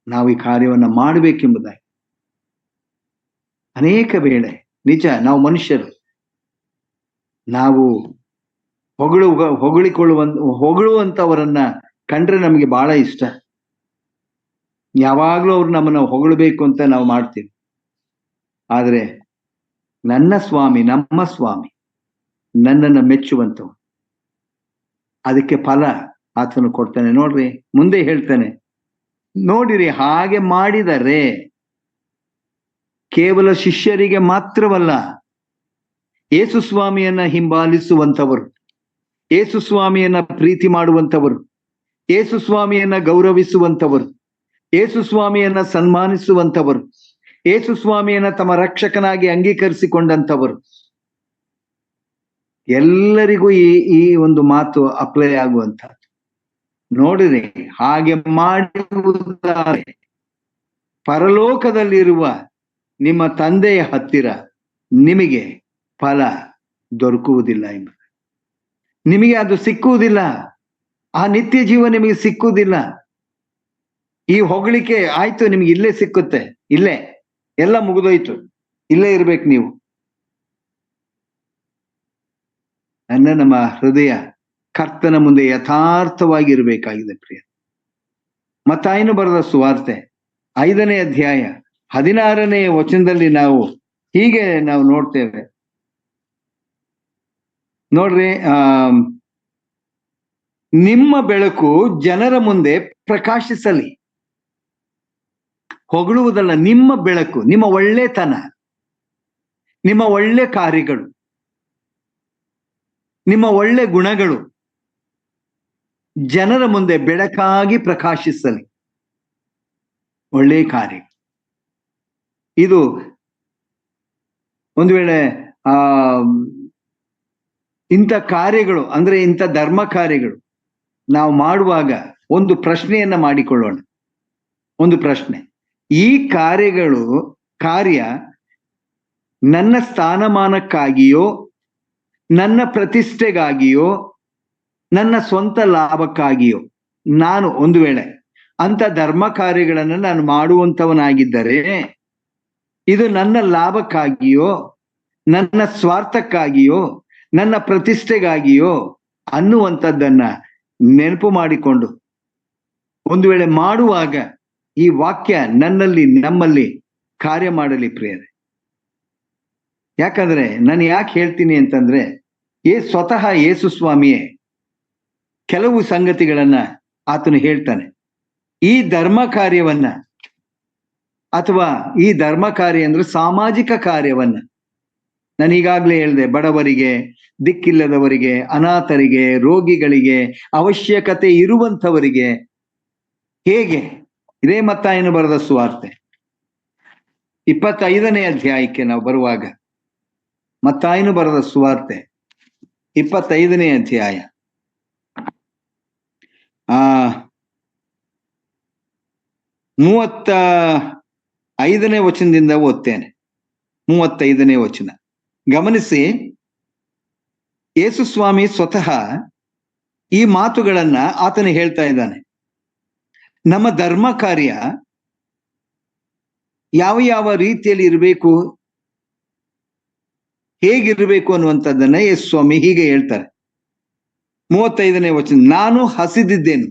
ನಾವು ಈ ಕಾರ್ಯವನ್ನ ಮಾಡಬೇಕೆಂಬುದಾಗಿ. ಅನೇಕ ವೇಳೆ ನಿಜ, ನಾವು ಮನುಷ್ಯರು, ನಾವು ಹೊಗಳುವಂತವರನ್ನ ಕಂಡ್ರೆ ನಮಗೆ ಬಹಳ ಇಷ್ಟ. ಯಾವಾಗ್ಲೂ ಅವ್ರು ನಮ್ಮನ್ನ ಹೊಗಳಬೇಕು ಅಂತ ನಾವು ಮಾಡ್ತೀವಿ. ಆದ್ರೆ ನನ್ನ ಸ್ವಾಮಿ, ನಮ್ಮ ಸ್ವಾಮಿ ನನ್ನನ್ನು ಮೆಚ್ಚುವಂತವ, ಅದಕ್ಕೆ ಫಲ ಆತನು ಕೊಡ್ತಾನೆ. ನೋಡ್ರಿ, ಮುಂದೆ ಹೇಳ್ತಾನೆ, ನೋಡಿರಿ, ಹಾಗೆ ಮಾಡಿದರೆ ಕೇವಲ ಶಿಷ್ಯರಿಗೆ ಮಾತ್ರವಲ್ಲ, ಯೇಸು ಸ್ವಾಮಿಯನ್ನ ಹಿಂಬಾಲಿಸುವಂತವರು, ಯೇಸು ಸ್ವಾಮಿಯನ್ನ ಪ್ರೀತಿ ಮಾಡುವಂತವರು, ಯೇಸು ಸ್ವಾಮಿಯನ್ನ ಗೌರವಿಸುವಂತವರು, ಯೇಸು ಸ್ವಾಮಿಯನ್ನ ಸನ್ಮಾನಿಸುವಂತವರು, ಯೇಸು ಸ್ವಾಮಿಯನ್ನ ತಮ್ಮ ರಕ್ಷಕನಾಗಿ ಅಂಗೀಕರಿಸಿಕೊಂಡಂತವರು ಎಲ್ಲರಿಗೂ ಈ ಒಂದು ಮಾತು ಅಪ್ಲೈ ಆಗುವಂತ. ನೋಡಿರಿ, ಹಾಗೆ ಮಾಡುವುದಾದರೆ ಪರಲೋಕದಲ್ಲಿರುವ ನಿಮ್ಮ ತಂದೆಯ ಹತ್ತಿರ ನಿಮಗೆ ಫಲ ದೊರಕುವುದಿಲ್ಲ ಎಂಬ, ನಿಮಗೆ ಅದು ಸಿಕ್ಕುವುದಿಲ್ಲ. ಆ ನಿತ್ಯ ಜೀವ ನಿಮಗೆ ಸಿಕ್ಕುವುದಿಲ್ಲ. ಈ ಹೊಗಳಿಕೆ ಆಯ್ತು, ನಿಮ್ಗೆ ಇಲ್ಲೇ ಸಿಕ್ಕುತ್ತೆ, ಇಲ್ಲೇ ಎಲ್ಲ ಮುಗಿದೋಯ್ತು, ಇಲ್ಲೇ ಇರ್ಬೇಕು ನೀವು. ನಮ್ಮ ಹೃದಯ ಕರ್ತನ ಮುಂದೆ ಯಥಾರ್ಥವಾಗಿರ್ಬೇಕಾಗಿದೆ ಪ್ರಿಯ. ಮತ್ತಾಯನು ಬರೆದ ಸುವಾರ್ತೆ 5ನೇ ಅಧ್ಯಾಯ 16ನೇ ವಚನದಲ್ಲಿ ನಾವು ಹೀಗೆ ನಾವು ನೋಡ್ತೇವೆ. ನೋಡ್ರಿ, ನಿಮ್ಮ ಬೆಳಕು ಜನರ ಮುಂದೆ ಪ್ರಕಾಶಿಸಲಿ. ಹೊಗಳುವುದಲ್ಲ, ನಿಮ್ಮ ಬೆಳಕು, ನಿಮ್ಮ ಒಳ್ಳೆತನ, ನಿಮ್ಮ ಒಳ್ಳೆ ಕಾರ್ಯಗಳು, ನಿಮ್ಮ ಒಳ್ಳೆ ಗುಣಗಳು ಜನರ ಮುಂದೆ ಬೆಳಕಾಗಿ ಪ್ರಕಾಶಿಸಲಿ. ಒಳ್ಳೆ ಕಾರ್ಯ ಇದು. ಒಂದು ವೇಳೆ ಇಂಥ ಕಾರ್ಯಗಳು ಅಂದ್ರೆ ಇಂಥ ಧರ್ಮ ಕಾರ್ಯಗಳು ನಾವು ಮಾಡುವಾಗ ಒಂದು ಪ್ರಶ್ನೆಯನ್ನ ಮಾಡಿಕೊಳ್ಳೋಣ. ಒಂದು ಪ್ರಶ್ನೆ, ಈ ಕಾರ್ಯ ನನ್ನ ಸ್ಥಾನಮಾನಕ್ಕಾಗಿಯೋ, ನನ್ನ ಪ್ರತಿಷ್ಠೆಗಾಗಿಯೋ, ನನ್ನ ಸ್ವಂತ ಲಾಭಕ್ಕಾಗಿಯೋ ನಾನು ಒಂದು ವೇಳೆ ಅಂತ ಧರ್ಮ ಕಾರ್ಯಗಳನ್ನು ನಾನು ಮಾಡುವಂತವನಾಗಿದ್ದರೆ, ಇದು ನನ್ನ ಲಾಭಕ್ಕಾಗಿಯೋ, ನನ್ನ ಸ್ವಾರ್ಥಕ್ಕಾಗಿಯೋ, ನನ್ನ ಪ್ರತಿಷ್ಠೆಗಾಗಿಯೋ ಅನ್ನುವಂಥದ್ದನ್ನ ನೆನಪು ಮಾಡಿಕೊಂಡು ಒಂದು ವೇಳೆ ಮಾಡುವಾಗ ಈ ವಾಕ್ಯ ನನ್ನಲ್ಲಿ, ನಮ್ಮಲ್ಲಿ ಕಾರ್ಯ ಮಾಡಲಿ ಪ್ರಿಯರೇ. ಯಾಕಂದ್ರೆ ನಾನು ಯಾಕೆ ಹೇಳ್ತೀನಿ ಅಂತಂದ್ರೆ, ಸ್ವತಃ ಯೇಸು ಸ್ವಾಮಿಯೇ ಕೆಲವು ಸಂಗತಿಗಳನ್ನ ಆತನು ಹೇಳ್ತಾನೆ. ಈ ಧರ್ಮ ಕಾರ್ಯವನ್ನ, ಅಥವಾ ಈ ಧರ್ಮ ಕಾರ್ಯ ಅಂದ್ರೆ ಸಾಮಾಜಿಕ ಕಾರ್ಯವನ್ನ, ನಾನು ಈಗಾಗಲೇ ಹೇಳಿದೆ, ಬಡವರಿಗೆ, ದಿಕ್ಕಿಲ್ಲದವರಿಗೆ, ಅನಾಥರಿಗೆ, ರೋಗಿಗಳಿಗೆ, ಅವಶ್ಯಕತೆ ಇರುವಂಥವರಿಗೆ ಹೇಗೆ, ಇದೇ ಮತ್ತಾಯನು ಬರೆದ ಸುವಾರ್ತೆ 25ನೇ ಅಧ್ಯಾಯಕ್ಕೆ ನಾವು ಬರುವಾಗ, ಮತ್ತಾಯನು ಬರೆದ ಸುವಾರ್ತೆ 25ನೇ ಅಧ್ಯಾಯ 35ನೇ ವಚನದಿಂದ ಓದ್ತೇನೆ. 35ನೇ ವಚನ ಗಮನಿಸಿ. ಯೇಸು ಸ್ವಾಮಿ ಸ್ವತಃ ಈ ಮಾತುಗಳನ್ನ ಆತನು ಹೇಳ್ತಾ ಇದ್ದಾನೆ. ನಮ್ಮ ಧರ್ಮ ಕಾರ್ಯ ಯಾವ ಯಾವ ರೀತಿಯಲ್ಲಿ ಇರಬೇಕು, ಹೇಗಿರ್ಬೇಕು ಅನ್ನುವಂಥದ್ದನ್ನ ಯೇಸು ಸ್ವಾಮಿ ಹೀಗೆ ಹೇಳ್ತಾರೆ. 35ನೇ ವಚನ, ನಾನು ಹಸಿದಿದ್ದೇನು,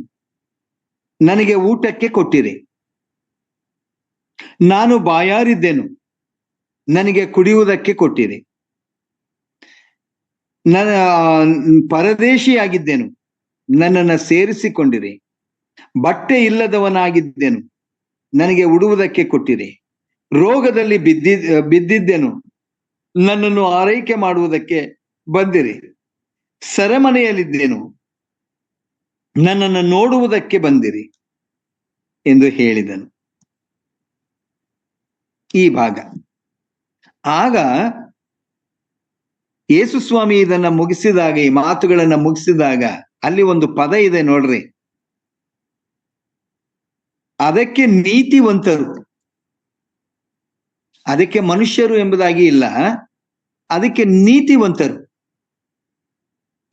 ನನಗೆ ಊಟಕ್ಕೆ ಕೊಟ್ಟಿರಿ. ನಾನು ಬಾಯಾರಿದ್ದೇನು, ನನಗೆ ಕುಡಿಯುವುದಕ್ಕೆ ಕೊಟ್ಟಿರಿ. ನನ್ನ ಪರದೇಶಿಯಾಗಿದ್ದೇನು, ನನ್ನನ್ನು ಸೇರಿಸಿಕೊಂಡಿರಿ. ಬಟ್ಟೆ ಇಲ್ಲದವನಾಗಿದ್ದೇನು, ನನಗೆ ಉಡುವುದಕ್ಕೆ ಕೊಟ್ಟಿರಿ. ರೋಗದಲ್ಲಿ ಬಿದ್ದಿದ್ದೇನು, ನನ್ನನ್ನು ಆರೈಕೆ ಮಾಡುವುದಕ್ಕೆ ಬಂದಿರಿ. ಸೆರೆಮನೆಯಲ್ಲಿದ್ದೇನು, ನನ್ನನ್ನು ನೋಡುವುದಕ್ಕೆ ಬಂದಿರಿ ಎಂದು ಹೇಳಿದನು. ಈ ಭಾಗ. ಆಗ ಯೇಸು ಸ್ವಾಮಿ ಇದನ್ನ ಮುಗಿಸಿದಾಗ, ಈ ಮಾತುಗಳನ್ನ ಮುಗಿಸಿದಾಗ ಅಲ್ಲಿ ಒಂದು ಪದ ಇದೆ ನೋಡ್ರಿ, ಅದಕ್ಕೆ ನೀತಿವಂತರು, ಅದಕ್ಕೆ ಮನುಷ್ಯರು ಎಂಬುದಾಗಿ ಇಲ್ಲ, ಅದಕ್ಕೆ ನೀತಿವಂತರು.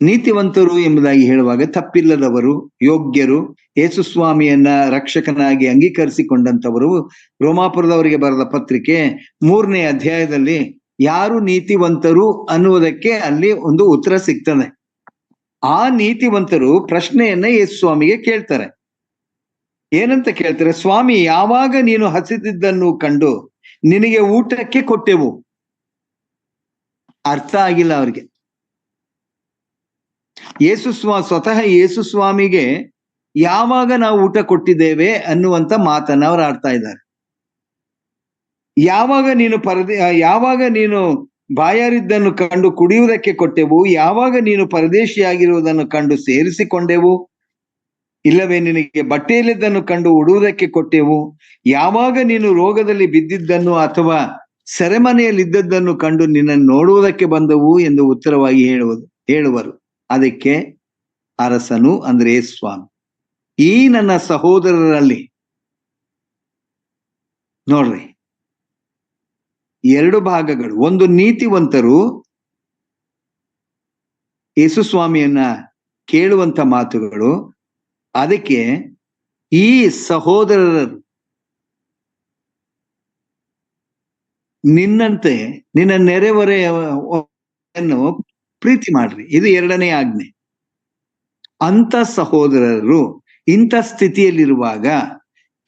ನೀತಿವಂತರು ಎಂಬುದಾಗಿ ಹೇಳುವಾಗ ತಪ್ಪಿಲ್ಲದವರು, ಯೋಗ್ಯರು, ಯೇಸು ಸ್ವಾಮಿಯನ್ನ ರಕ್ಷಕನಾಗಿ ಅಂಗೀಕರಿಸಿಕೊಂಡಂತವರು. ರೋಮಾಪುರದವರಿಗೆ ಬರೆದ ಪತ್ರಿಕೆ 3ನೇ ಅಧ್ಯಾಯದಲ್ಲಿ ಯಾರು ನೀತಿವಂತರು ಅನ್ನುವುದಕ್ಕೆ ಅಲ್ಲಿ ಒಂದು ಉತ್ತರ ಸಿಗ್ತದೆ. ಆ ನೀತಿವಂತರು ಪ್ರಶ್ನೆಯನ್ನ ಯೇಸು ಸ್ವಾಮಿಗೆ ಕೇಳ್ತಾರೆ. ಏನಂತ ಕೇಳ್ತಾರೆ? ಸ್ವಾಮಿ, ಯಾವಾಗ ನೀನು ಹಸಿದಿದ್ದನ್ನು ಕಂಡು ನಿನಗೆ ಊಟಕ್ಕೆ ಕೊಟ್ಟೆವು? ಅರ್ಥ ಆಗಿಲ್ಲ ಅವ್ರಿಗೆ. ಸ್ವತಃ ಯೇಸು ಸ್ವಾಮಿಗೆ ಯಾವಾಗ ನಾವು ಊಟ ಕೊಟ್ಟಿದ್ದೇವೆ ಅನ್ನುವಂತ ಮಾತನ್ನ ಅವ್ರು ಆಡ್ತಾ ಇದ್ದಾರೆ. ಯಾವಾಗ ನೀನು ಬಾಯಾರಿದ್ದನ್ನು ಕಂಡು ಕುಡಿಯುವುದಕ್ಕೆ ಕೊಟ್ಟೆವು? ಯಾವಾಗ ನೀನು ಪರದೇಶಿಯಾಗಿರುವುದನ್ನು ಕಂಡು ಸೇರಿಸಿಕೊಂಡೆವು? ಇಲ್ಲವೇ ನಿನಗೆ ಬಟ್ಟೆಯಲ್ಲಿದ್ದನ್ನು ಕಂಡು ಉಡುವುದಕ್ಕೆ ಕೊಟ್ಟೆವು? ಯಾವಾಗ ನೀನು ರೋಗದಲ್ಲಿ ಬಿದ್ದಿದ್ದನ್ನು ಅಥವಾ ಸೆರೆಮನೆಯಲ್ಲಿದ್ದದ್ದನ್ನು ಕಂಡು ನಿನ್ನನ್ನು ನೋಡುವುದಕ್ಕೆ ಬಂದವು ಎಂದು ಉತ್ತರವಾಗಿ ಹೇಳುವರು. ಅದಕ್ಕೆ ಅರಸನು, ಅಂದ್ರೆ ಸ್ವಾಮಿ, ಈ ನನ್ನ ಸಹೋದರರಲ್ಲಿ ನೋಡ್ರಿ, ಎರಡು ಭಾಗಗಳು. ಒಂದು, ನೀತಿವಂತರು ಯೇಸು ಸ್ವಾಮಿಯನ್ನ ಕೇಳುವಂತ ಮಾತುಗಳು. ಅದಕ್ಕೆ ಈ ಸಹೋದರರು ನಿನ್ನಂತೆ ನಿನ್ನ ನೆರೆಹೊರೆಯನ್ನು ಪ್ರೀತಿ ಮಾಡ್ರಿ, ಇದು ಎರಡನೇ ಆಜ್ಞೆ. ಅಂತ ಸಹೋದರರು ಇಂಥ ಸ್ಥಿತಿಯಲ್ಲಿರುವಾಗ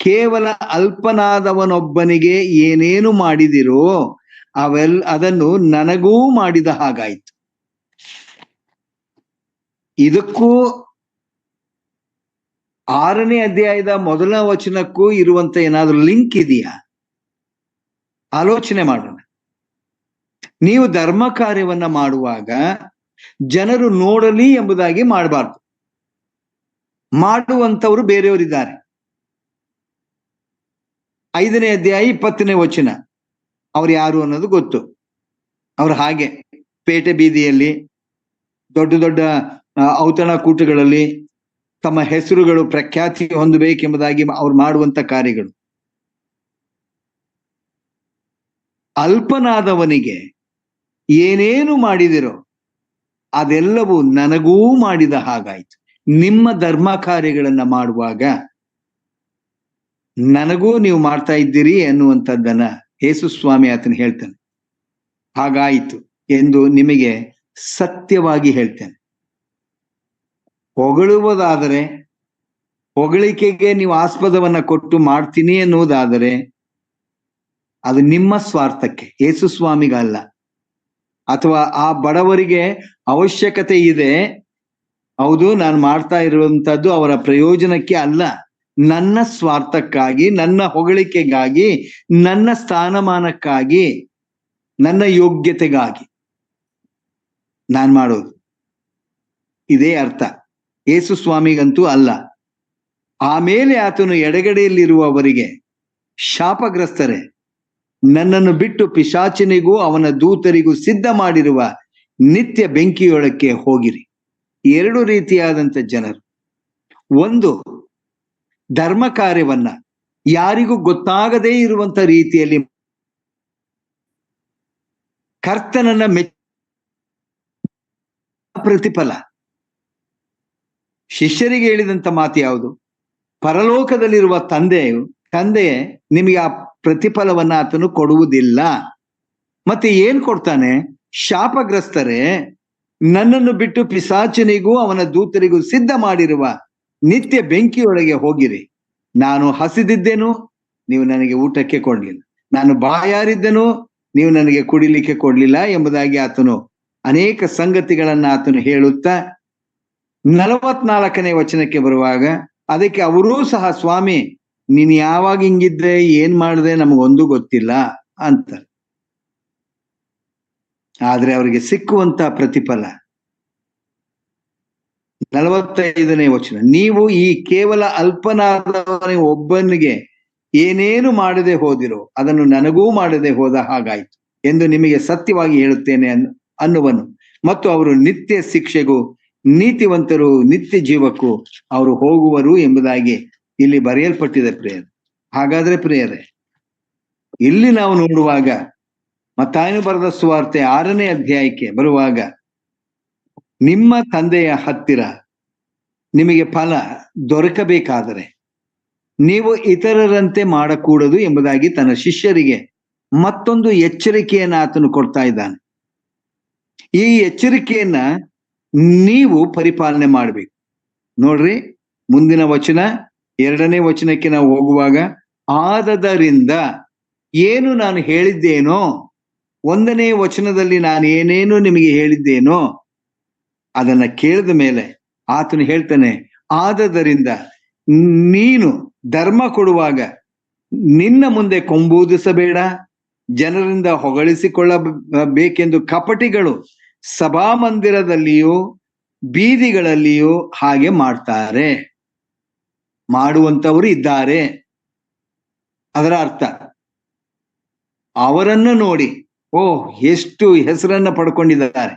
ಕೇವಲ ಅಲ್ಪನಾದವನೊಬ್ಬನಿಗೆ ಏನೇನು ಮಾಡಿದಿರೋ ಅದನ್ನು ನನಗೂ ಮಾಡಿದ ಹಾಗಾಯ್ತು. ಇದಕ್ಕೂ 6ನೇ ಅಧ್ಯಾಯದ ಮೊದಲ ವಚನಕ್ಕೂ ಇರುವಂತ ಏನಾದ್ರೂ ಲಿಂಕ್ ಇದೆಯಾ? ಆಲೋಚನೆ ಮಾಡೋಣ. ನೀವು ಧರ್ಮ ಕಾರ್ಯವನ್ನ ಮಾಡುವಾಗ ಜನರು ನೋಡಲಿ ಎಂಬುದಾಗಿ ಮಾಡಬಾರ್ದು. ಮಾಡುವಂತವರು ಬೇರೆಯವರಿದ್ದಾರೆ. 5ನೇ ಅಧ್ಯಾಯ 20ನೇ ವಚನ, ಅವ್ರು ಯಾರು ಅನ್ನೋದು ಗೊತ್ತು. ಅವ್ರು ಹಾಗೆ ಪೇಟೆ ಬೀದಿಯಲ್ಲಿ, ದೊಡ್ಡ ದೊಡ್ಡ ಔತಣಕೂಟಗಳಲ್ಲಿ ತಮ್ಮ ಹೆಸರುಗಳು ಪ್ರಖ್ಯಾತಿ ಹೊಂದಬೇಕೆಂಬುದಾಗಿ ಅವ್ರು ಮಾಡುವಂತ ಕಾರ್ಯಗಳು. ಅಲ್ಪನಾದವನಿಗೆ ಏನೇನು ಮಾಡಿದಿರೋ ಅದೆಲ್ಲವೂ ನನಗೂ ಮಾಡಿದ ಹಾಗಾಯ್ತು. ನಿಮ್ಮ ಧರ್ಮ ಕಾರ್ಯಗಳನ್ನ ಮಾಡುವಾಗ ನನಗೂ ನೀವು ಮಾಡ್ತಾ ಇದ್ದೀರಿ ಅನ್ನುವಂಥದ್ದನ್ನ ಯೇಸು ಸ್ವಾಮಿ ಆತನ ಹೇಳ್ತಾನೆ. ಹಾಗಾಯಿತು ಎಂದು ನಿಮಗೆ ಸತ್ಯವಾಗಿ ಹೇಳ್ತೇನೆ. ಹೊಗಳುವುದಾದರೆ, ಹೊಗಳಿಕೆಗೆ ನೀವು ಆಸ್ಪದವನ್ನ ಕೊಟ್ಟು ಮಾಡ್ತೀನಿ ಎನ್ನುವುದಾದರೆ ಅದು ನಿಮ್ಮ ಸ್ವಾರ್ಥಕ್ಕೆ, ಯೇಸು ಸ್ವಾಮಿಗಲ್ಲ. ಅಥವಾ ಆ ಬಡವರಿಗೆ ಅವಶ್ಯಕತೆ ಇದೆ, ಹೌದು, ನಾನು ಮಾಡ್ತಾ ಇರುವಂತದ್ದು ಅವರ ಪ್ರಯೋಜನಕ್ಕೆ ಅಲ್ಲ, ನನ್ನ ಸ್ವಾರ್ಥಕ್ಕಾಗಿ, ನನ್ನ ಹೊಗಳಿಕೆಗಾಗಿ, ನನ್ನ ಸ್ಥಾನಮಾನಕ್ಕಾಗಿ, ನನ್ನ ಯೋಗ್ಯತೆಗಾಗಿ ನಾನ್ ಮಾಡೋದು. ಇದೇ ಅರ್ಥ. ಯೇಸು ಸ್ವಾಮಿಗಂತೂ ಅಲ್ಲ. ಆಮೇಲೆ ಆತನು ಎಡಗಡೆಯಲ್ಲಿರುವವರಿಗೆ, ಶಾಪಗ್ರಸ್ತರೇ, ನನ್ನನ್ನು ಬಿಟ್ಟು ಪಿಶಾಚನಿಗೂ ಅವನ ದೂತರಿಗೂ ಸಿದ್ಧ ಮಾಡಿರುವ ನಿತ್ಯ ಬೆಂಕಿಯೊಳಕ್ಕೆ ಹೋಗಿರಿ. ಎರಡು ರೀತಿಯಾದಂತ ಜನರು. ಒಂದು, ಧರ್ಮ ಕಾರ್ಯವನ್ನ ಯಾರಿಗೂ ಗೊತ್ತಾಗದೇ ಇರುವಂತ ರೀತಿಯಲ್ಲಿ ಕರ್ತನನ್ನ ಪ್ರತಿಫಲ. ಶಿಷ್ಯರಿಗೆ ಹೇಳಿದಂತ ಮಾತು ಯಾವುದು? ಪರಲೋಕದಲ್ಲಿರುವ ತಂದೆ ನಿಮಗೆ ಆ ಪ್ರತಿಫಲವನ್ನ ಆತನು ಕೊಡುವುದಿಲ್ಲ. ಮತ್ತೆ ಏನ್ ಕೊಡ್ತಾನೆ? ಶಾಪಗ್ರಸ್ತರೇ, ನನ್ನನ್ನು ಬಿಟ್ಟು ಪಿಶಾಚನಿಗೂ ಅವನ ದೂತರಿಗೂ ಸಿದ್ಧ ಮಾಡಿರುವ ನಿತ್ಯ ಬೆಂಕಿಯೊಳಗೆ ಹೋಗಿರಿ. ನಾನು ಹಸಿದಿದ್ದೆನು, ನೀವು ನನಗೆ ಊಟಕ್ಕೆ ಕೊಡ್ಲಿಲ್ಲ. ನಾನು ಬಾಯಾರಿದ್ದೆನು, ನೀವು ನನಗೆ ಕುಡಿಲಿಕ್ಕೆ ಕೊಡ್ಲಿಲ್ಲ ಎಂಬುದಾಗಿ ಆತನು ಅನೇಕ ಸಂಗತಿಗಳನ್ನ ಆತನು ಹೇಳುತ್ತಾ 44ನೇ ವಚನಕ್ಕೆ ಬರುವಾಗ, ಅದಕ್ಕೆ ಅವರೂ ಸಹ, ಸ್ವಾಮಿ, ನೀನ್ ಯಾವಾಗ ಹಿಂಗಿದ್ರೆ ಏನ್ ಮಾಡಿದೆ ನಮಗೊಂದು ಗೊತ್ತಿಲ್ಲ ಅಂತ. ಆದ್ರೆ ಅವರಿಗೆ ಸಿಕ್ಕುವಂತ ಪ್ರತಿಫಲ 45ನೇ ವಚನ, ನೀವು ಈ ಕೇವಲ ಅಲ್ಪನಾದವನ ಒಬ್ಬನಿಗೆ ಏನೇನು ಮಾಡದೆ ಹೋದಿರೋ ಅದನ್ನು ನನಗೂ ಮಾಡದೆ ಹೋದ ಹಾಗಾಯ್ತು ಎಂದು ನಿಮಗೆ ಸತ್ಯವಾಗಿ ಹೇಳುತ್ತೇನೆ ಅನ್ನುವನು. ಮತ್ತು ಅವರು ನಿತ್ಯ ಶಿಕ್ಷೆಗೂ ನೀತಿವಂತರು ನಿತ್ಯ ಜೀವಕ್ಕೂ ಅವರು ಹೋಗುವರು ಎಂಬುದಾಗಿ ಇಲ್ಲಿ ಬರೆಯಲ್ಪಟ್ಟಿದೆ ಪ್ರಿಯರೇ. ಹಾಗಾದ್ರೆ ಪ್ರಿಯರೇ, ಇಲ್ಲಿ ನಾವು ನೋಡುವಾಗ ಮತ್ತಾಯನು ಬರೆದ ಸುವಾರ್ತೆ 6ನೇ ಅಧ್ಯಾಯಕ್ಕೆ ಬರುವಾಗ, ನಿಮ್ಮ ತಂದೆಯ ಹತ್ತಿರ ನಿಮಗೆ ಫಲ ದೊರಕಬೇಕಾದರೆ ನೀವು ಇತರರಂತೆ ಮಾಡಕೂಡದು ಎಂಬುದಾಗಿ ತನ್ನ ಶಿಷ್ಯರಿಗೆ ಮತ್ತೊಂದು ಎಚ್ಚರಿಕೆಯನ್ನ ಆತನು ಕೊಡ್ತಾ ಇದ್ದಾನೆ. ಈ ಎಚ್ಚರಿಕೆಯನ್ನ ನೀವು ಪರಿಪಾಲನೆ ಮಾಡ್ಬೇಕು. ನೋಡ್ರಿ, ಮುಂದಿನ ವಚನ 2ನೇ ವಚನಕ್ಕೆ ನಾವು ಹೋಗುವಾಗ, ಆದದರಿಂದ ಏನು ನಾನು ಹೇಳಿದ್ದೇನೋ, 1ನೇ ವಚನದಲ್ಲಿ ನಾನು ಏನೇನು ನಿಮಗೆ ಹೇಳಿದ್ದೇನೋ ಅದನ್ನ ಕೇಳಿದ ಮೇಲೆ ಆತನು ಹೇಳ್ತಾನೆ, ಆದದರಿಂದ ನೀನು ಧರ್ಮ ಕೊಡುವಾಗ ನಿನ್ನ ಮುಂದೆ ಕೊಂಬೂದಿಸಬೇಡ, ಜನರಿಂದ ಹೊಗಳಿಸಿಕೊಳ್ಳಬೇಕೆಂದು ಕಪಟಿಗಳು ಸಭಾಮಂದಿರದಲ್ಲಿಯೂ ಬೀದಿಗಳಲ್ಲಿಯೂ ಹಾಗೆ ಮಾಡ್ತಾರೆ. ಮಾಡುವಂತವರು ಇದ್ದಾರೆ. ಅದರ ಅರ್ಥ, ಅವರನ್ನು ನೋಡಿ ಎಷ್ಟು ಹೆಸರನ್ನ ಪಡ್ಕೊಂಡಿದ್ದಾರೆ,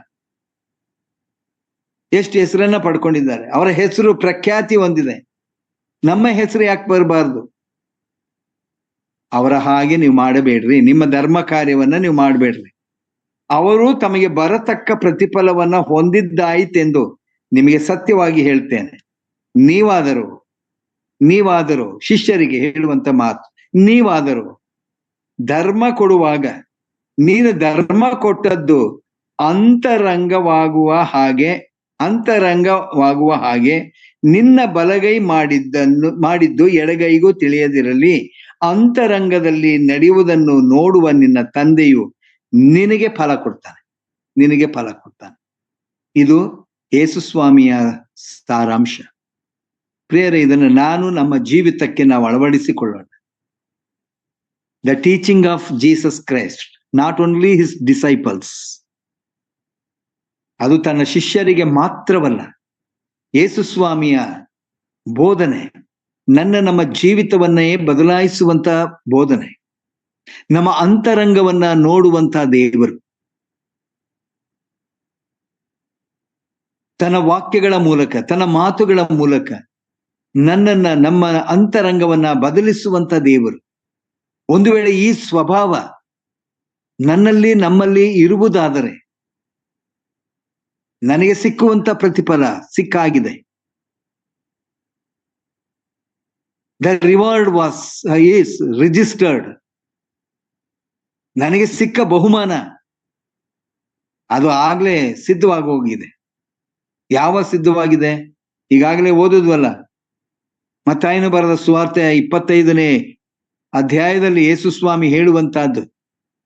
ಎಷ್ಟು ಹೆಸರನ್ನ ಪಡ್ಕೊಂಡಿದ್ದಾರೆ. ಅವರ ಹೆಸರು ಪ್ರಖ್ಯಾತಿ ಹೊಂದಿದೆ. ನಮ್ಮ ಹೆಸರು ಯಾಕೆ ಬರಬಾರ್ದು? ಅವರ ಹಾಗೆ ನೀವು ಮಾಡಬೇಡ್ರಿ. ನಿಮ್ಮ ಧರ್ಮ ಕಾರ್ಯವನ್ನ ನೀವು ಮಾಡಬೇಡ್ರಿ. ಅವರು ತಮಗೆ ಬರತಕ್ಕ ಪ್ರತಿಫಲವನ್ನ ಹೊಂದಿದ್ದಾಯಿತೆಂದು ನಿಮಗೆ ಸತ್ಯವಾಗಿ ಹೇಳ್ತೇನೆ. ನೀವಾದರೂ ಶಿಷ್ಯರಿಗೆ ಹೇಳುವಂತ ಮಾತು, ನೀವಾದರೂ ಧರ್ಮ ಕೊಡುವಾಗ ನೀನು ಧರ್ಮ ಕೊಟ್ಟದ್ದು ಅಂತರಂಗವಾಗುವ ಹಾಗೆ ನಿನ್ನ ಬಲಗೈ ಮಾಡಿದ್ದು ಎಡಗೈಗೂ ತಿಳಿಯದಿರಲಿ. ಅಂತರಂಗದಲ್ಲಿ ನಡೆಯುವುದನ್ನು ನೋಡುವ ನಿನ್ನ ತಂದೆಯು ನಿನಗೆ ಫಲ ಕೊಡ್ತಾನೆ. ಇದು ಯೇಸುಸ್ವಾಮಿಯ ಸಾರಾಂಶ. ಪ್ರಿಯರೇ, ಇದನ್ನು ನಮ್ಮ ಜೀವಿತಕ್ಕೆ ನಾವು ಅಳವಡಿಸಿಕೊಳ್ಳೋಣ. The teaching of Jesus Christ, not only his disciples. ಅದು ತನ್ನ ಶಿಷ್ಯರಿಗೆ ಮಾತ್ರವಲ್ಲ, ಯೇಸುಸ್ವಾಮಿಯ ಬೋಧನೆ ನಮ್ಮ ಜೀವಿತವನ್ನೇ ಬದಲಾಯಿಸುವಂತ ಬೋಧನೆ, ನಮ್ಮ ಅಂತರಂಗವನ್ನ ನೋಡುವಂತ ದೇವರು. ತನ್ನ ವಾಕ್ಯಗಳ ಮೂಲಕ, ತನ್ನ ಮಾತುಗಳ ಮೂಲಕ ನಮ್ಮ ಅಂತರಂಗವನ್ನ ಬದಲಿಸುವಂತ ದೇವರು. ಒಂದು ವೇಳೆ ಈ ಸ್ವಭಾವ ನಮ್ಮಲ್ಲಿ ಇರುವುದಾದರೆ ನನಗೆ ಸಿಕ್ಕುವಂತ ಪ್ರತಿಫಲ ಸಿಕ್ಕಾಗಿದೆ. The reward is registered. ನನಗೆ ಸಿಕ್ಕ ಬಹುಮಾನ ಅದು ಆಗ್ಲೇ ಸಿದ್ಧವಾಗಿ ಹೋಗಿದೆ. ಯಾವ ಸಿದ್ಧವಾಗಿದೆ? ಈಗಾಗಲೇ ಓದಿದ್ವಲ್ಲ, ಮತ್ತಾಯನು ಬರೆದ ಸುವಾರ್ತೆ 25ನೇ ಅಧ್ಯಾಯದಲ್ಲಿ ಯೇಸುಸ್ವಾಮಿ ಹೇಳುವಂತಹದ್ದು,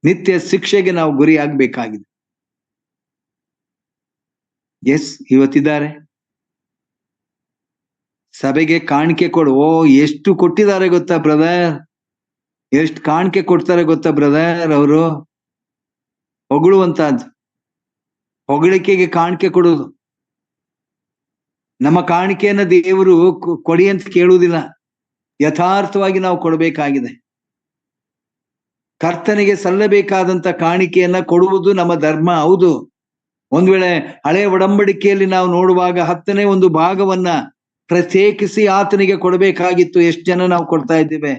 ನಿತ್ಯ ಶಿಕ್ಷೆಗೆ ನಾವು ಗುರಿಯಾಗಬೇಕಾಗಿದೆ. ಇವತ್ತಿದ್ದಾರೆ. ಸಭೆಗೆ ಕಾಣಿಕೆ ಕೊಡು. ಎಷ್ಟು ಕೊಟ್ಟಿದ್ದಾರೆ ಗೊತ್ತಾ ಬ್ರದರ್? ಎಷ್ಟು ಕಾಣಿಕೆ ಕೊಡ್ತಾರೆ ಗೊತ್ತಾ ಬ್ರದರ್? ಅವರು ಹೊಗಳುವಂತಹದ್ದು, ಹೊಗಳಿಕೆಗೆ ಕಾಣಿಕೆ ಕೊಡುವುದು. ನಮ್ಮ ಕಾಣಿಕೆಯನ್ನ ದೇವರು ಕೊಡಿ ಅಂತ ಕೇಳುವುದಿಲ್ಲ, ಯಥಾರ್ಥವಾಗಿ ನಾವು ಕೊಡಬೇಕಾಗಿದೆ. ಕರ್ತನಿಗೆ ಸಲ್ಲಬೇಕಾದಂತ ಕಾಣಿಕೆಯನ್ನ ಕೊಡುವುದು ನಮ್ಮ ಧರ್ಮ. ಹೌದು, ಒಂದ್ ವೇಳೆ ಹಳೆಯ ಒಡಂಬಡಿಕೆಯಲ್ಲಿ ನಾವು ನೋಡುವಾಗ 10ನೇ ಒಂದು ಭಾಗವನ್ನ ಪ್ರತ್ಯೇಕಿಸಿ ಆತನಿಗೆ ಕೊಡಬೇಕಾಗಿತ್ತು. ಎಷ್ಟು ಜನ ನಾವು ಕೊಡ್ತಾ ಇದ್ದೇವೆ?